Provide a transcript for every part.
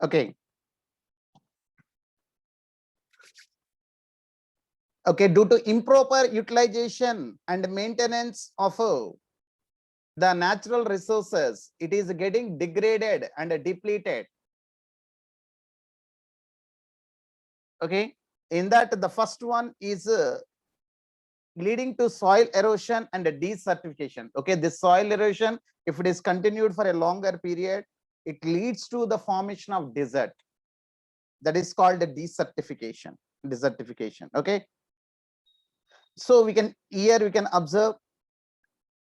Okay. Okay, due to improper utilization and maintenance of the natural resources, it is getting degraded and depleted. Okay, in that the first one is leading to soil erosion and desertification. Okay, this soil erosion, if it is continued for a longer period, it leads to the formation of desert. That is called the desertification. Okay, so we can observe.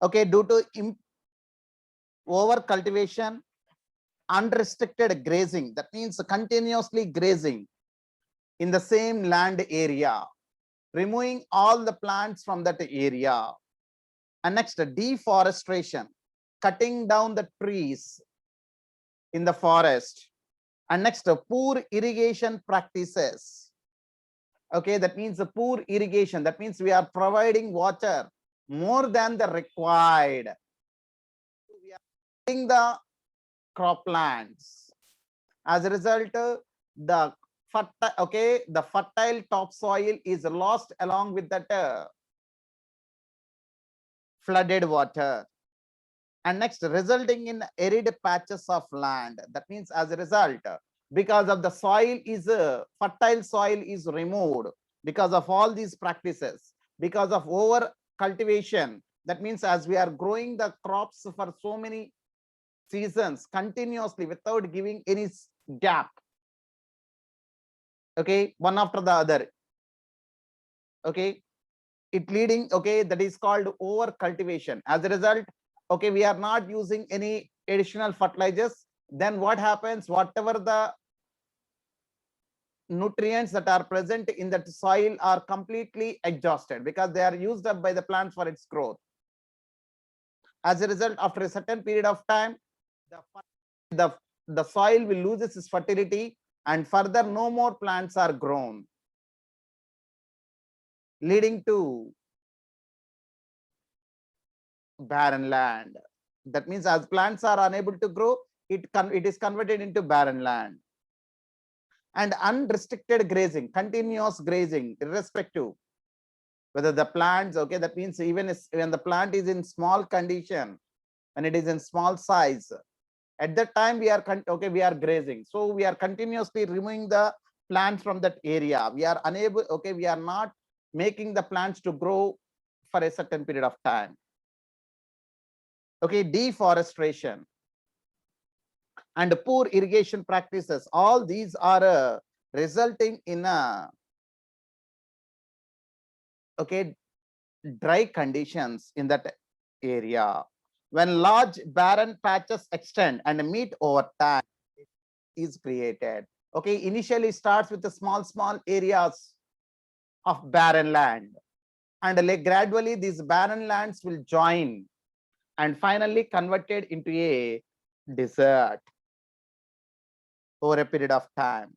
Okay, due to over cultivation, unrestricted grazing, that means continuously grazing in the same land area, removing all the plants from that area. And next, deforestation, cutting down the trees in the forest. And next, poor irrigation practices. Okay, that means the poor irrigation, that means we are providing water more than the required. We are cutting the croplands. As a result, the fertile topsoil is lost along with that flooded water. And next, resulting in arid patches of land. That means as a result, because of the soil is fertile soil is removed because of all these practices, because of over cultivation. That means as we are growing the crops for so many seasons continuously without giving any gap. Okay, one after the other. Okay, it leading, okay, that is called over cultivation. As a result, okay, we are not using any additional fertilizers. Then what happens? Whatever the nutrients that are present in that soil are completely exhausted because they are used up by the plant for its growth. As a result, after a certain period of time, the soil will lose its fertility and further no more plants are grown, leading to barren land. That means as plants are unable to grow, it is converted into barren land. And unrestricted grazing, continuous grazing, irrespective whether the plants, okay, that means even when the plant is in small condition, when it is in small size, at that time we are we are grazing. So we are continuously removing the plants from that area. We are unable, okay, we are not making the plants to grow for a certain period of time. Okay, deforestation and poor irrigation practices, all these are resulting in a dry conditions in that area. When large barren patches extend and meet over time is created. Okay, initially starts with the small areas of barren land, and like gradually these barren lands will join and finally converted into a desert over a period of time.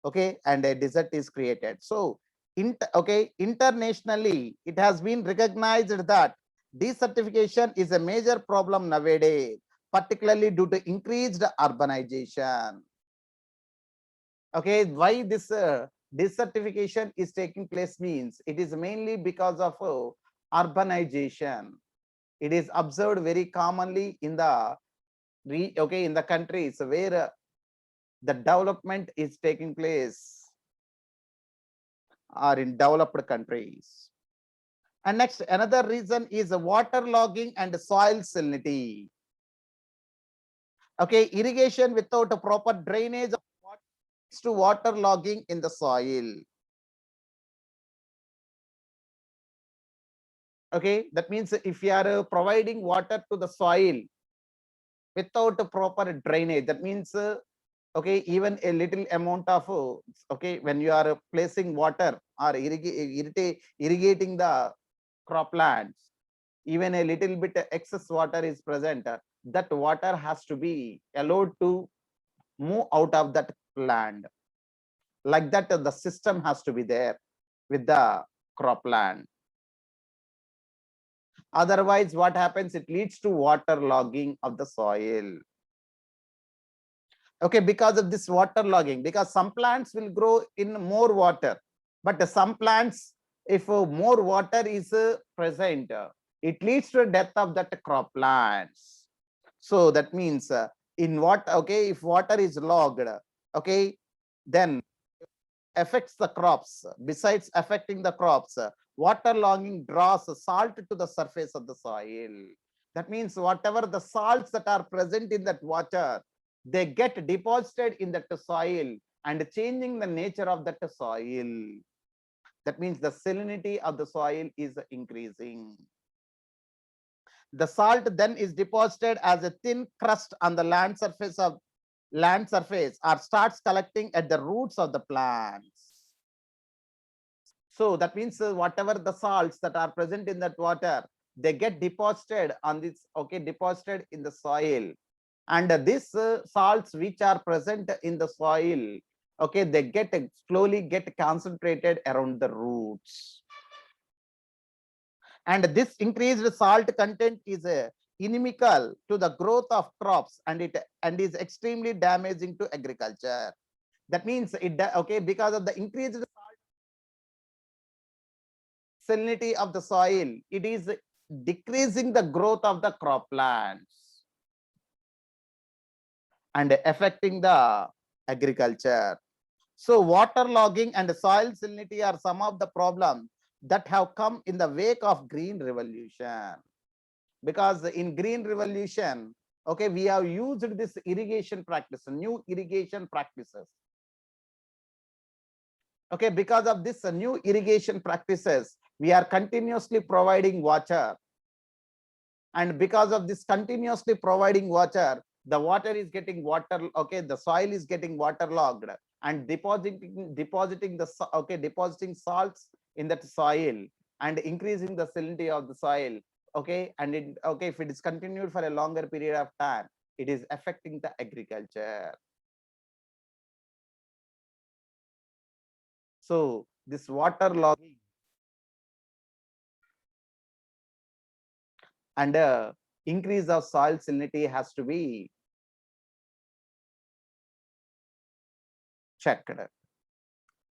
Okay, and a desert is created. So internationally it has been recognized that desertification is a major problem nowadays, particularly due to increased urbanization. Okay, why this desertification is taking place means it is mainly because of urbanization. It is observed very commonly in the in the countries where the development is taking place, or in developed countries. And next, another reason is water logging and soil salinity. Okay, irrigation without a proper drainage of water leads to water logging in the soil. Okay, that means if you are providing water to the soil without a proper drainage, that means okay, even a little amount of okay, when you are placing water or irrigating the croplands, even a little bit excess water is present, that water has to be allowed to move out of that land. Like that, the system has to be there with the cropland. Otherwise, what happens? It leads to water logging of the soil. Okay, because of this water logging, because some plants will grow in more water, but some plants, if more water is present, it leads to death of that crop plants. So that means in what, okay, if water is logged, okay, then affects the crops. Besides affecting the crops, water logging draws salt to the surface of the soil. That means whatever the salts that are present in that water, they get deposited in that soil and changing the nature of that soil. That means the salinity of the soil is increasing. The salt then is deposited as a thin crust on the land surface or starts collecting at the roots of the plants. So that means whatever the salts that are present in that water, they get deposited on this, okay, deposited in the soil. And these salts which are present in the soil, okay, they get slowly get concentrated around the roots. And this increased salt content is inimical to the growth of crops, and is extremely damaging to agriculture. That means it, okay, because of the increased salinity of the soil, it is decreasing the growth of the crop plants and affecting the agriculture. So water logging and soil salinity are some of the problems that have come in the wake of green revolution. Because in green revolution, okay, we have used this irrigation practice, new irrigation practices. Okay, because of this new irrigation practices, we are continuously providing water. And because of this continuously providing water, the water is getting water, okay, the soil is getting waterlogged and depositing the, okay, depositing salts in that soil and increasing the salinity of the soil. Okay, and it, okay, if it is continued for a longer period of time, it is affecting the agriculture. So this water logging and increase of soil salinity has to be checked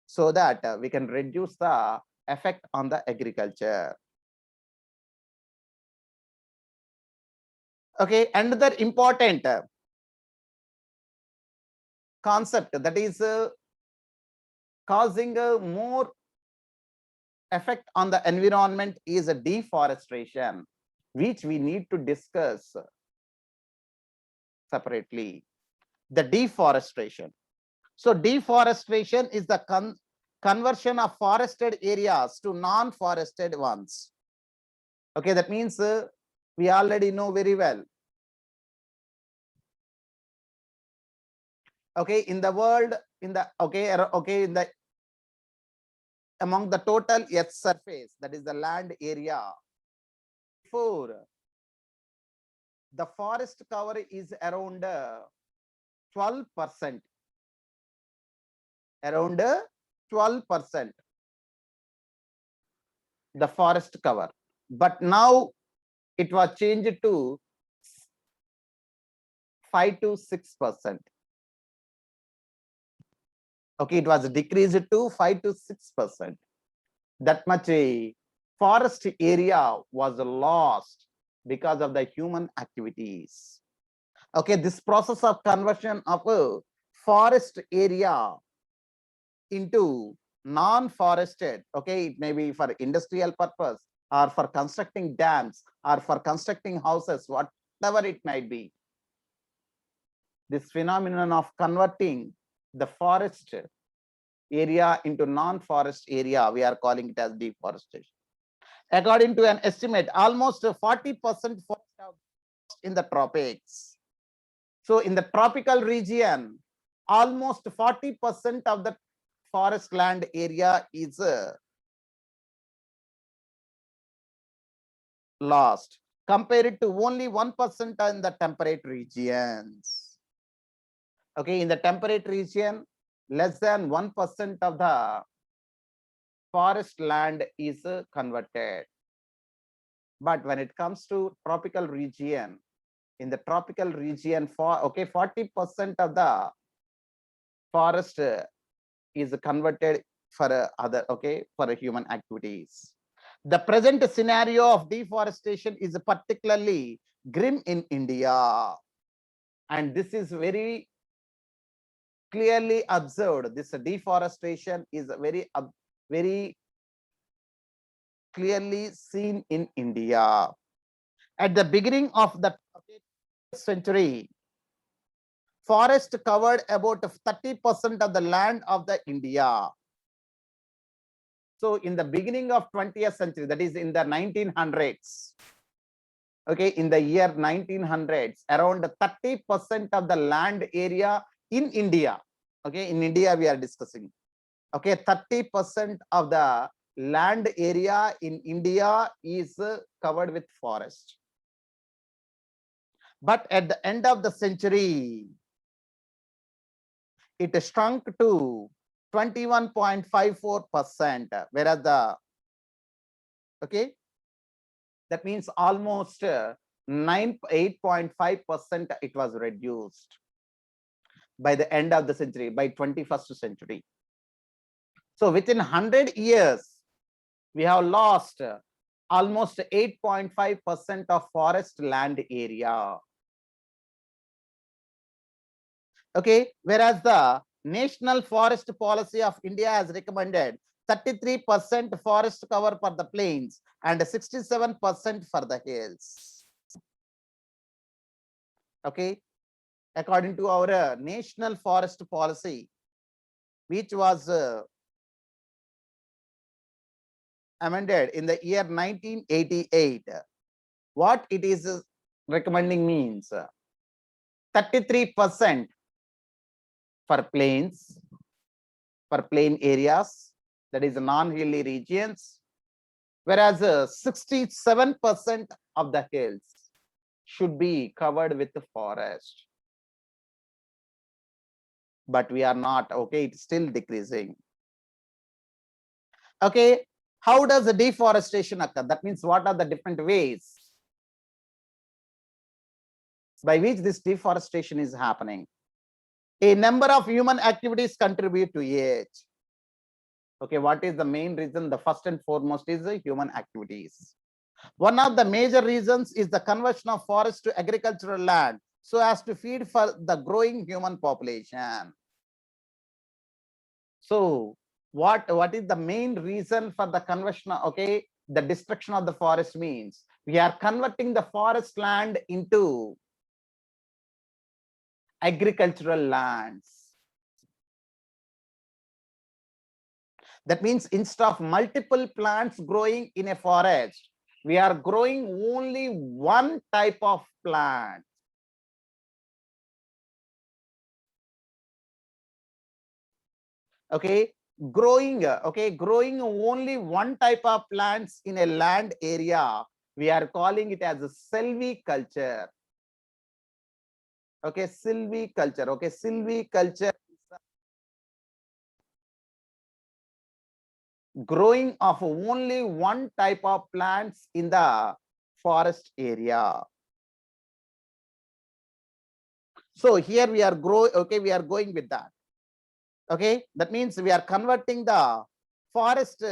so that we can reduce the effect on the agriculture. Okay, another important concept that is causing a more effect on the environment is a deforestation, which we need to discuss separately. The deforestation. So deforestation is the conversion of forested areas to non-forested ones. Okay, that means we already know very well. Okay, in the world, in the, okay, okay, in the, among the total earth surface, that is the land area, before the forest cover is around 12%, around 12% the forest cover, but now it was changed to 5 to 6%. Okay, it was decreased to 5 to 6%. That much a forest area was lost because of the human activities. Okay, this process of conversion of a forest area into non-forested, okay, it may be for industrial purpose or for constructing dams or for constructing houses, whatever it might be. This phenomenon of converting the forest area into non-forest area, we are calling it as deforestation. According to an estimate, almost 40% in the tropics. So in the tropical region, almost 40% of the forest land area is lost, compared to only 1% in the temperate regions. Okay, in the temperate region, less than 1% of the forest land is converted. But when it comes to tropical region, in the tropical region, for okay, 40% of the forest is converted for other, okay, for human activities. The present scenario of deforestation is particularly grim in India, and this is very clearly observed. This deforestation is very clearly seen in India. At the beginning of the century, forest covered about 30% of the land of the India. So in the beginning of 20th century, that is in the 1900s, okay, in the year 1900s, around 30% of the land area in India, okay, in India we are discussing, okay, 30% of the land area in India is covered with forest. But at the end of the century, it shrunk to 21.54%, whereas the, okay, that means almost 8.5% it was reduced by the end of the century, by 21st century. So within 100 years, we have lost almost 8.5% of forest land area. Okay, whereas the National Forest Policy of India has recommended 33% forest cover for the plains and 67% for the hills. Okay, according to our National Forest Policy, which was amended in the year 1988, what it is recommending means 33% for plains, for plain areas, that is non-hilly regions, whereas 67% of the hills should be covered with the forest. But we are not, okay, it's still decreasing. Okay, how does the deforestation occur? That means what are the different ways by which this deforestation is happening? A number of human activities contribute to it. Okay, what is the main reason? The first and foremost is the human activities. One of the major reasons is the conversion of forest to agricultural land so as to feed for the growing human population. So what is the main reason for the conversion? Okay, the destruction of the forest means we are converting the forest land into agricultural lands. That means instead of multiple plants growing in a forest, we are growing only one type of plant. Okay, growing only one type of plants in a land area, we are calling it as a silviculture. Okay, silviculture. Okay, silviculture, growing of only one type of plants in the forest area. So here we are we are going with that. Okay, that means we are converting the forest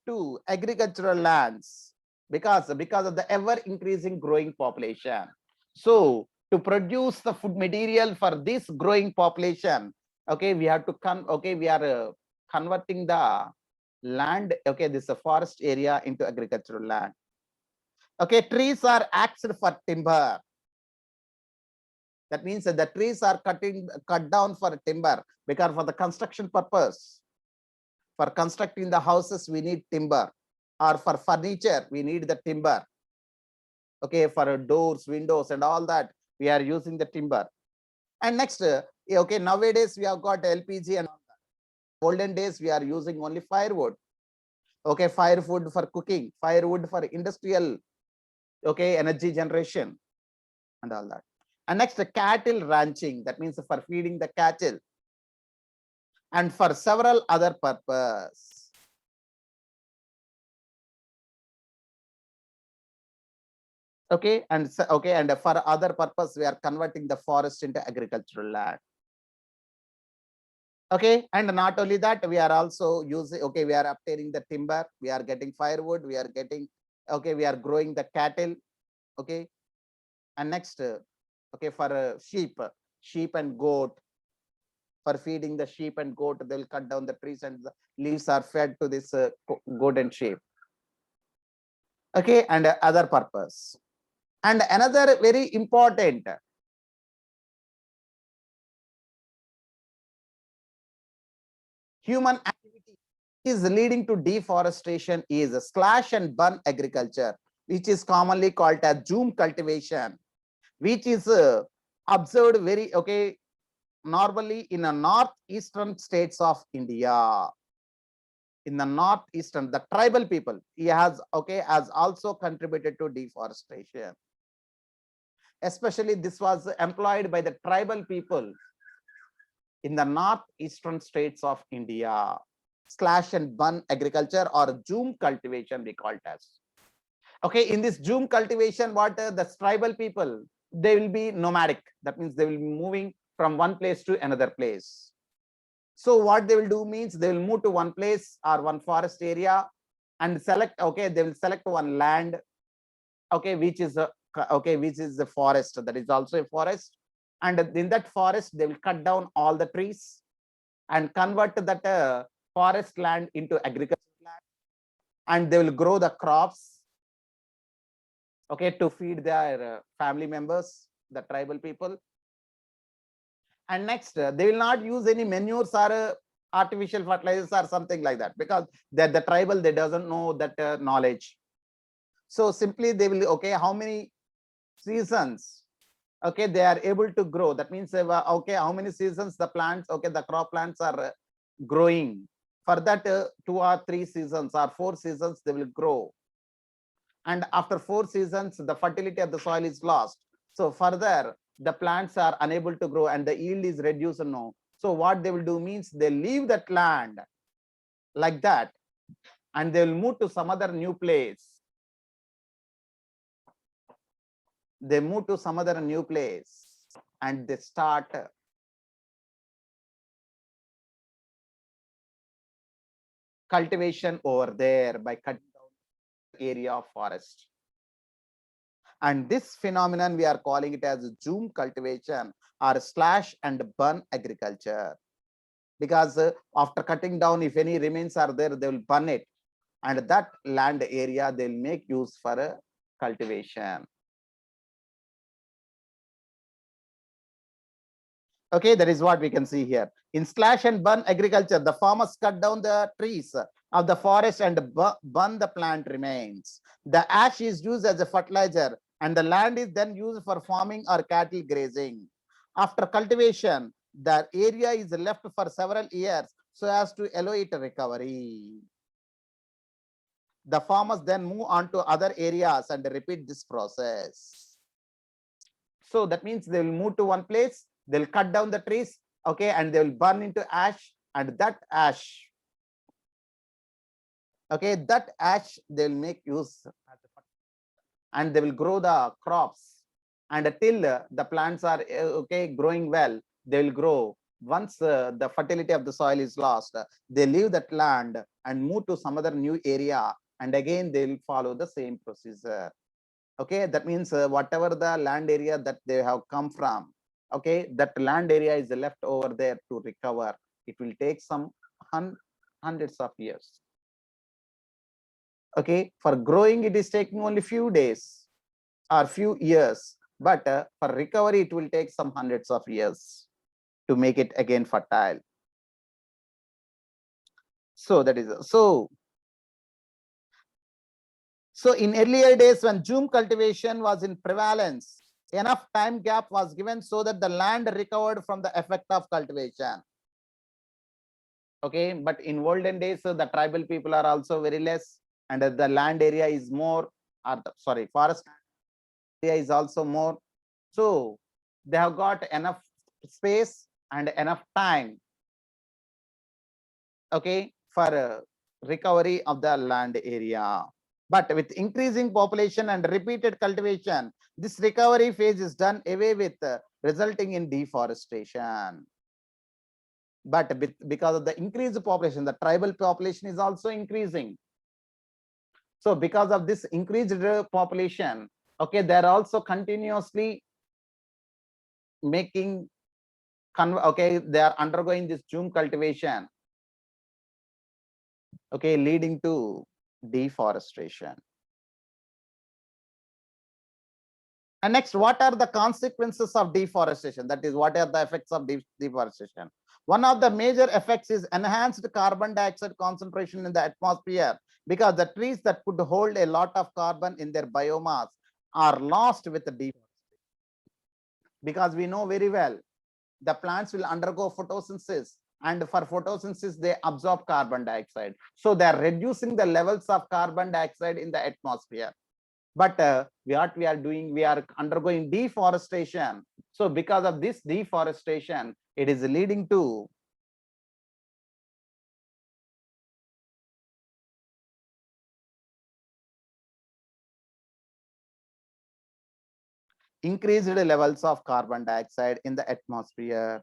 to agricultural lands because of the ever increasing growing population. So to produce the food material for this growing population, okay, we have to we are converting the land, okay, this forest area into agricultural land. Okay, trees are axed for timber. That means that the trees are cut down for timber because for the construction purpose. For constructing the houses, we need timber, or for furniture, we need the timber. Okay, for doors, windows, and all that, we are using the timber. And next, okay, nowadays we have got LPG and all that. Olden days, we are using only firewood. Okay, firewood for cooking, firewood for industrial, okay, energy generation, and all that. And next, cattle ranching, that means for feeding the cattle, and for several other purposes. Okay, and for other purpose, we are converting the forest into agricultural land. Okay, and not only that, we are also using, okay, we are obtaining the timber, we are getting firewood, we are getting, okay, we are growing the cattle, okay. And next, okay, for sheep and goat, for feeding the sheep and goat, they'll cut down the trees and the leaves are fed to this goat and sheep. Okay, and other purpose. And another very important, human activity is leading to deforestation is slash and burn agriculture, which is commonly called as zoom cultivation, which is observed very, okay, normally in the northeastern states of India. In the northeastern, the tribal people, he has, okay, has also contributed to deforestation. Especially this was employed by the tribal people in the northeastern states of India. Slash and burn agriculture or zoom cultivation we call it as. Okay, in this zoom cultivation, what the tribal people, they will be nomadic. That means they will be moving from one place to another place. So what they will do means they will move to one place or one forest area and select, okay, they will select one land, okay, which is a, okay, which is the forest, that is also a forest. And in that forest, they will cut down all the trees and convert that forest land into agricultural land, and they will grow the crops, okay, to feed their family members, the tribal people. And next, they will not use any manures or artificial fertilizers or something like that, because that the tribal, they doesn't know that knowledge. So simply they will, okay, how many seasons, okay, they are able to grow. That means, okay, how many seasons the plants, okay, the crop plants are growing. For that 2 or 3 seasons or 4 seasons, they will grow. And after 4 seasons, the fertility of the soil is lost. So further, the plants are unable to grow and the yield is reduced. No. So what they will do means they leave that land like that and they will move to some other new place. They move to some other new place and they start cultivation over there by cutting down the area of forest. And this phenomenon, we are calling it as zoom cultivation or slash and burn agriculture. Because after cutting down, if any remains are there, they will burn it. And that land area, they'll make use for cultivation. Okay, that is what we can see here. In slash and burn agriculture, the farmers cut down the trees of the forest and burn the plant remains. The ash is used as a fertilizer and the land is then used for farming or cattle grazing. After cultivation, the area is left for several years so as to allow it recovery. The farmers then move on to other areas and repeat this process. So that means they will move to one place, they'll cut down the trees, okay, and they will burn into ash, and that ash, okay, that ash they'll make use and they will grow the crops. And till the plants are okay growing well, they will grow. Once the fertility of the soil is lost, they leave that land and move to some other new area, and again they will follow the same procedure. Okay, that means whatever the land area that they have come from, okay, that land area is left over there to recover. It will take some hundreds of years. Okay, for growing it is taking only few days or few years, but for recovery it will take some hundreds of years to make it again fertile. So that is so in earlier days when zoom cultivation was in prevalence, enough time gap was given so that the land recovered from the effect of cultivation. Okay, but in olden days, the tribal people are also very less, and the land area is more, or sorry, forest area is also more. So they have got enough space and enough time, okay, for recovery of the land area. But with increasing population and repeated cultivation, this recovery phase is done away with, resulting in deforestation. But because of the increased population, the tribal population is also increasing. So because of this increased population, okay, they're also continuously making, okay, they are undergoing this Zoom cultivation, okay, leading to deforestation. And next, what are the consequences of deforestation? That is, what are the effects of deforestation? One of the major effects is enhanced carbon dioxide concentration in the atmosphere, because the trees that could hold a lot of carbon in their biomass are lost with the deforestation. Because we know very well, the plants will undergo photosynthesis, and for photosynthesis, they absorb carbon dioxide. So they are reducing the levels of carbon dioxide in the atmosphere. But what we are doing, we are undergoing deforestation. So because of this deforestation, it is leading to increased levels of carbon dioxide in the atmosphere.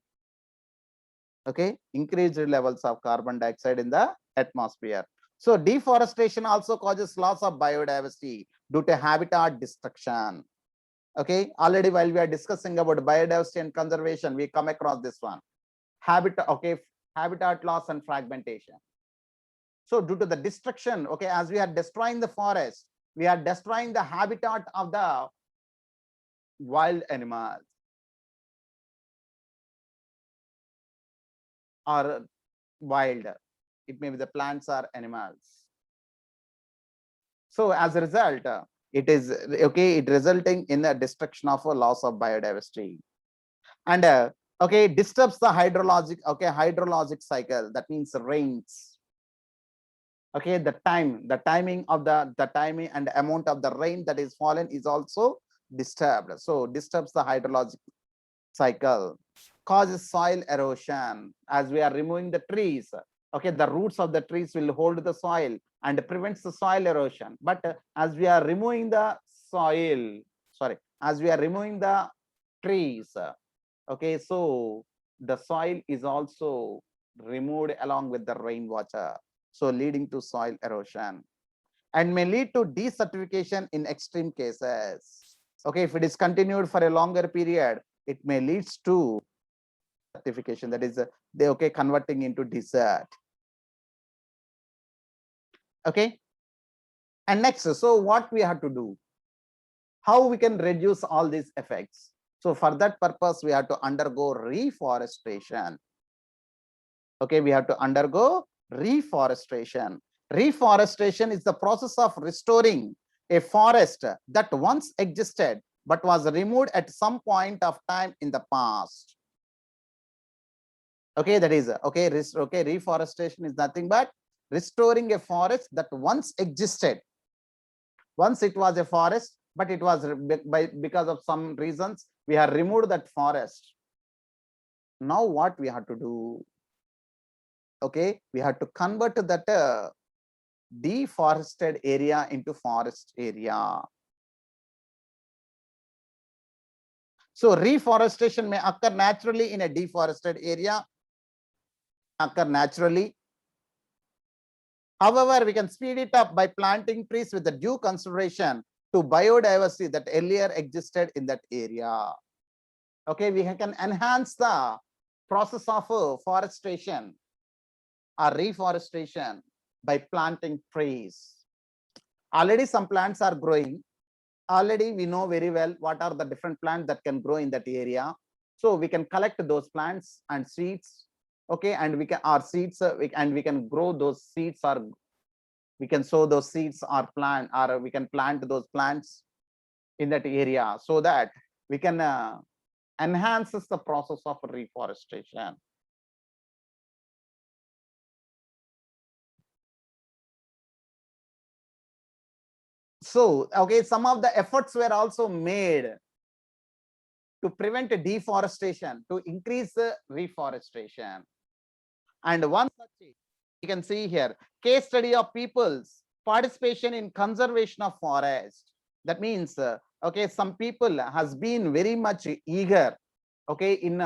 Okay, increased levels of carbon dioxide in the atmosphere. So deforestation also causes loss of biodiversity due to habitat destruction. Okay, already while we are discussing about biodiversity and conservation, we come across this one. Habitat, okay, habitat loss and fragmentation. So due to the destruction, okay, as we are destroying the forest, we are destroying the habitat of the wild animals or wild. It may be the plants or animals. So as a result, it is okay, it resulting in the destruction of a loss of biodiversity. And okay, it disturbs the hydrologic cycle. That means rains. Okay, the timing of the timing and amount of the rain that is fallen is also disturbed. So disturbs the hydrologic cycle, causes soil erosion. As we are removing the trees, okay, the roots of the trees will hold the soil and prevents the soil erosion. But as we are removing the as we are removing the trees, okay, so the soil is also removed along with the rainwater, so leading to soil erosion, and may lead to desertification in extreme cases. Okay, if it is continued for a longer period, it may leads to desertification, that is okay, converting into desert. Okay, and next, so what we have to do, how we can reduce all these effects? So for that purpose, we have to undergo reforestation. Okay, we have to undergo reforestation. Reforestation is the process of restoring a forest that once existed but was removed at some point of time in the past. Okay, that is okay. Reforestation is nothing but restoring a forest that once existed. Once it was a forest, but it was because of some reasons we have removed that forest. Now what we have to do? Okay, we have to convert that deforested area into forest area. So reforestation may occur naturally in a deforested area, occur naturally. However, we can speed it up by planting trees with the due consideration to biodiversity that earlier existed in that area. Okay, we can enhance the process of forestation or reforestation by planting trees. Already some plants are growing. Already we know very well what are the different plants that can grow in that area. So we can collect those plants and seeds. Okay, and we can we can grow those seeds, or we can sow those seeds or plant, or we can plant those plants in that area, so that we can enhance the process of reforestation. So okay, some of the efforts were also made to prevent deforestation, to increase reforestation. And one such, you can see here, case study of people's participation in conservation of forest. That means, okay, some people has been very much eager, okay, in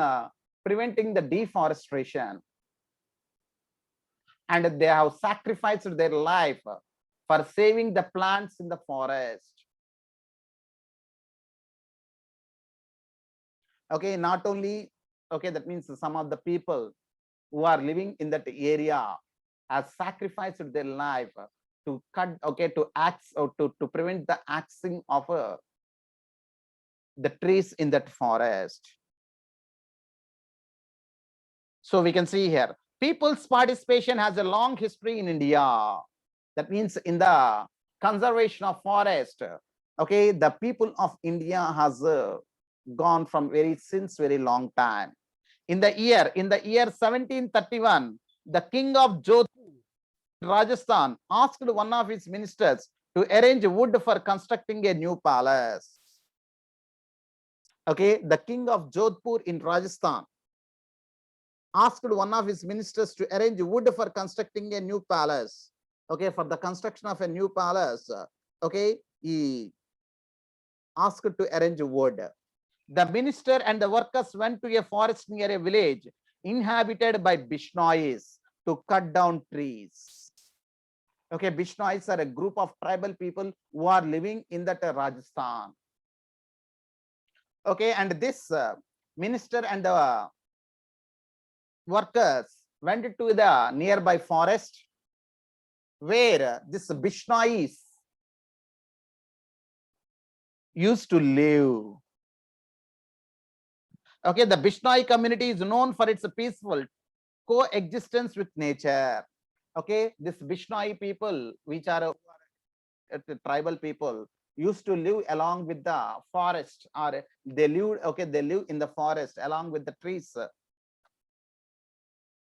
preventing the deforestation. and they have sacrificed their life for saving the plants in the forest. Okay, not only, okay, that means some of the people who are living in that area have sacrificed their life to cut, okay, to axe or to prevent the axing of the trees in that forest. So we can see here, people's participation has a long history in India. That means in the conservation of forest, okay, the people of India has gone from since very long time. In the year 1731, the king of Jodhpur, Rajasthan, asked one of his ministers to arrange wood for constructing a new palace. Okay, the king of Jodhpur in Rajasthan asked one of his ministers to arrange wood for constructing a new palace. Okay, for the construction of a new palace, okay, he asked to arrange wood. The minister and the workers went to a forest near a village inhabited by Bishnois to cut down trees. Okay, Bishnois are a group of tribal people who are living in that Rajasthan. Okay, and this minister and the workers went to the nearby forest where this Bishnois used to live. Okay, the Bishnoi community is known for its peaceful coexistence with nature. Okay, this Bishnoi people, which are tribal people, used to live along with the forest, or they live, okay, they live in the forest along with the trees.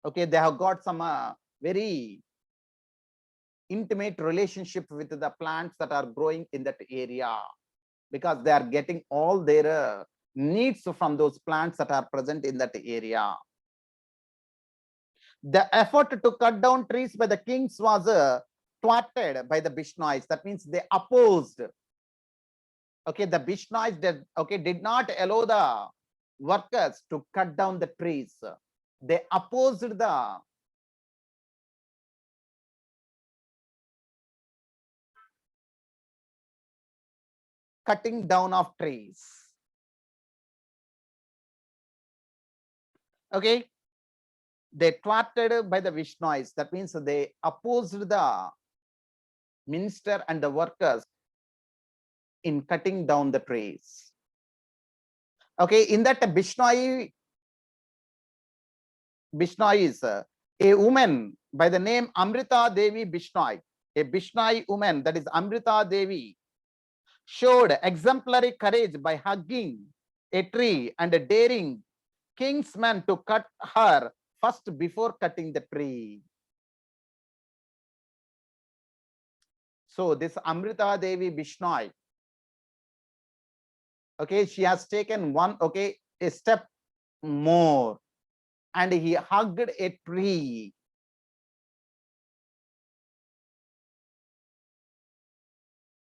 Okay, they have got some very intimate relationship with the plants that are growing in that area, because they are getting all their needs from those plants that are present in that area. The effort to cut down trees by the kings was thwarted by the Bishnois. That means they opposed. Okay, the Bishnois did not allow the workers to cut down the trees. They opposed the cutting down of trees. Okay, they thwarted by the Bishnois. That means they opposed the minister and the workers in cutting down the trees. Okay, in that Bishnoi is a woman by the name Amrita Devi Bishnoi. A Bishnoi woman, that is Amrita Devi, showed exemplary courage by hugging a tree and daring king's men to cut her first before cutting the tree. So this Amrita Devi Bishnoi, okay, she has taken a step more, and he hugged a tree.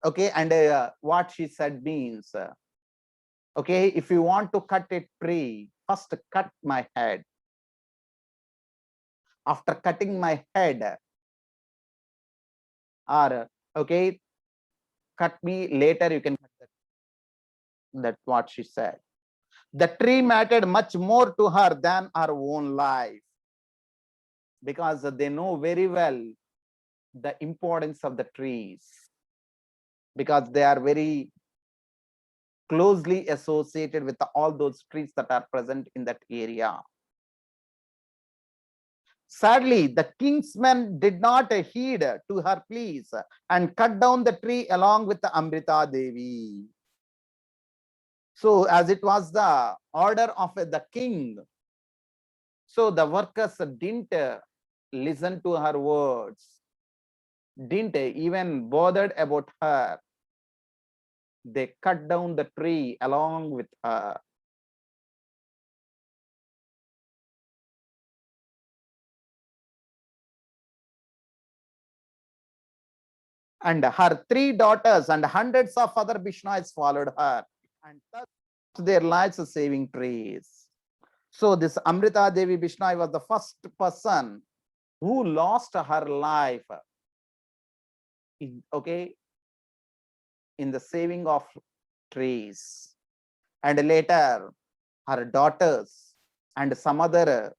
Okay, and what she said means, okay, if you want to cut a tree, first cut my head. After cutting my head, or okay, cut me later, you can cut that. That's what she said. The tree mattered much more to her than her own life, because they know very well the importance of the trees, because they are very closely associated with all those trees that are present in that area. Sadly, the king's men did not heed to her pleas and cut down the tree along with the Amrita Devi. So as it was the order of the king, so the workers didn't listen to her words, didn't even bothered about her. They cut down the tree along with her. And her 3 daughters and hundreds of other Bishnois followed her, and thus their lives saving trees. So this Amrita Devi Bishnoi was the first person who lost her life okay, in the saving of trees, and later her daughters and some other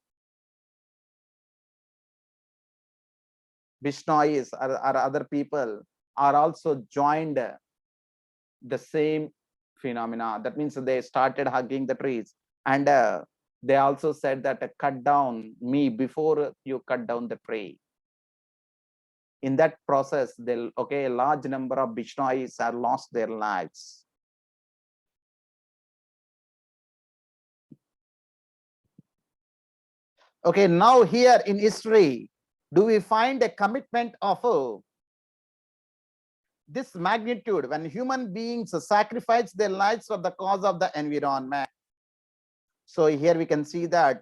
Bishnois or other people are also joined the same phenomena. That means they started hugging the trees, and they also said that cut down me before you cut down the tree. In that process, they'll okay, a large number of Bishnois have lost their lives. Okay, now here in history, do we find a commitment of this magnitude when human beings sacrifice their lives for the cause of the environment? So here we can see that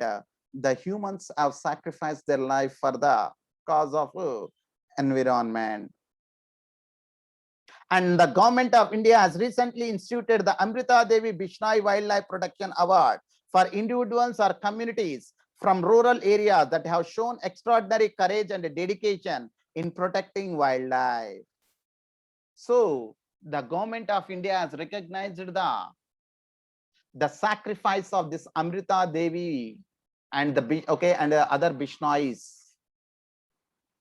the humans have sacrificed their life for the cause of environment. And the government of India has recently instituted the Amrita Devi Bishnoi Wildlife Protection Award for individuals or communities from rural areas that have shown extraordinary courage and dedication in protecting wildlife. So the government of India has recognized the sacrifice of this Amrita Devi and the other Bishnois.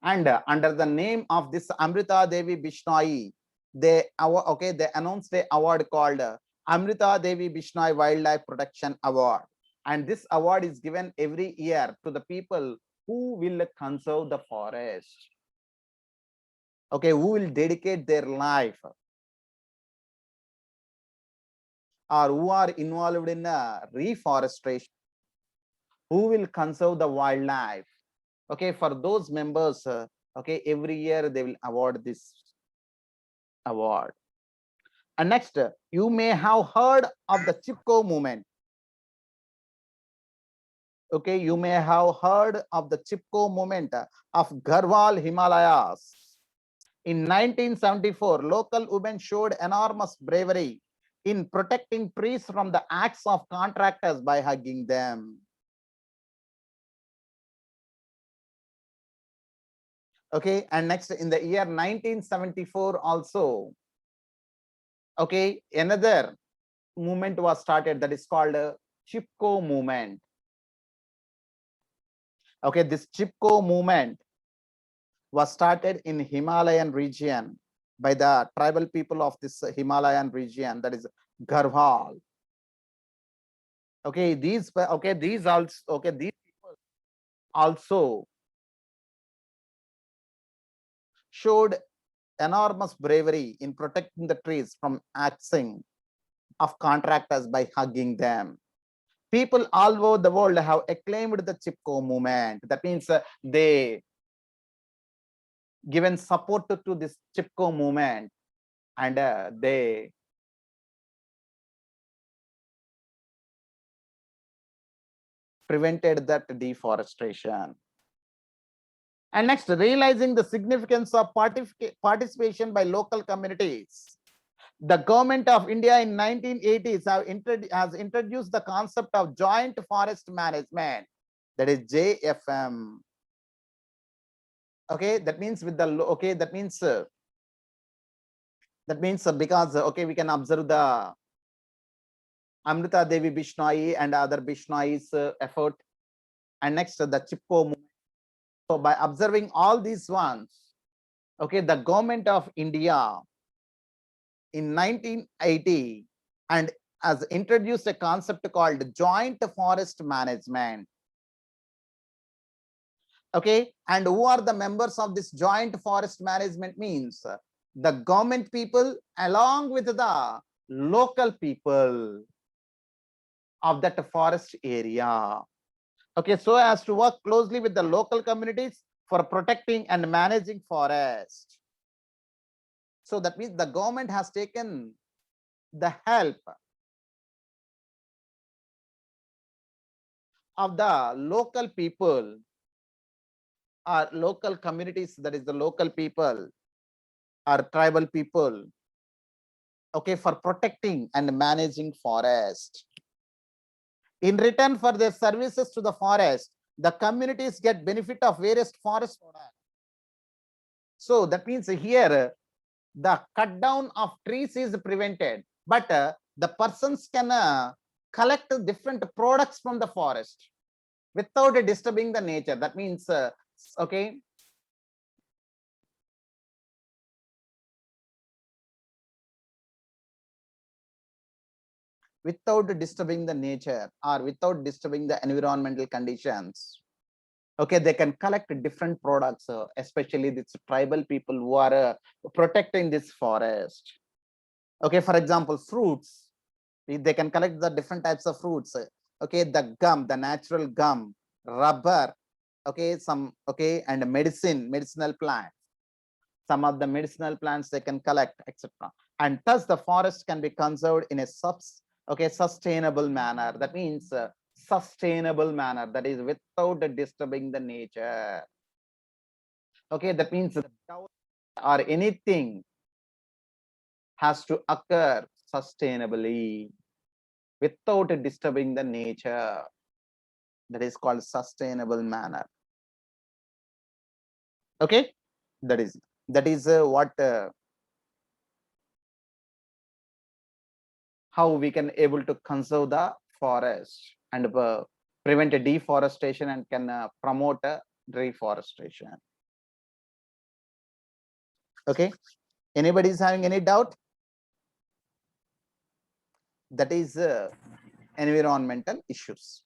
And under the name of this Amrita Devi Bishnoi, they announced the award called Amrita Devi Bishnoi Wildlife Protection Award. And this award is given every year to the people who will conserve the forest. Okay, who will dedicate their life or who are involved in reforestation, who will conserve the wildlife. Okay, for those members, okay, every year they will award this award. And next, you may have heard of the Chipko movement. Okay, you may have heard of the Chipko movement of Garhwal Himalayas. In 1974, local women showed enormous bravery in protecting trees from the acts of contractors by hugging them. Okay, and next in the year 1974 also, okay, another movement was started that is called Chipko movement. Okay, this Chipko movement was started in Himalayan region by the tribal people of this Himalayan region, that is Garhwal. Okay, these also these people also showed enormous bravery in protecting the trees from axing of contractors by hugging them. People all over the world have acclaimed the Chipko movement. That means they given support to this Chipko movement, and they prevented that deforestation. And next, realizing the significance of participation by local communities, the government of India in 1980s has introduced the concept of joint forest management, that is JFM. Okay, that means with the because okay, we can observe the Amrita Devi Bishnoi and other Bishnois effort, and next the Chipko movement. So by observing all these ones, okay, the government of India in 1980 and has introduced a concept called joint forest management. Okay, and who are the members of this joint forest management? Means the government people along with the local people of that forest area. Okay, so as to work closely with the local communities for protecting and managing forest. So that means the government has taken the help of the local people or local communities, that is the local people or tribal people, okay, for protecting and managing forest. In return for their services to the forest, the communities get benefit of various forest products. So that means here the cut down of trees is prevented, but the persons can collect different products from the forest without disturbing the nature. That means, okay, without disturbing the nature or without disturbing the environmental conditions. Okay, they can collect different products, especially these tribal people who are protecting this forest. Okay, for example, fruits, they can collect the different types of fruits. Okay, the gum, the natural gum, rubber, okay, some, okay, and medicinal plants. Some of the medicinal plants they can collect, etc. And thus the forest can be conserved in a sustainable manner. That means sustainable manner, that is without disturbing the nature. Okay, that means or anything has to occur sustainably without disturbing the nature. That is called sustainable manner. Okay, that is what how we can able to conserve the forest and prevent a deforestation and can promote a reforestation. Okay, anybody is having any doubt? That is environmental issues.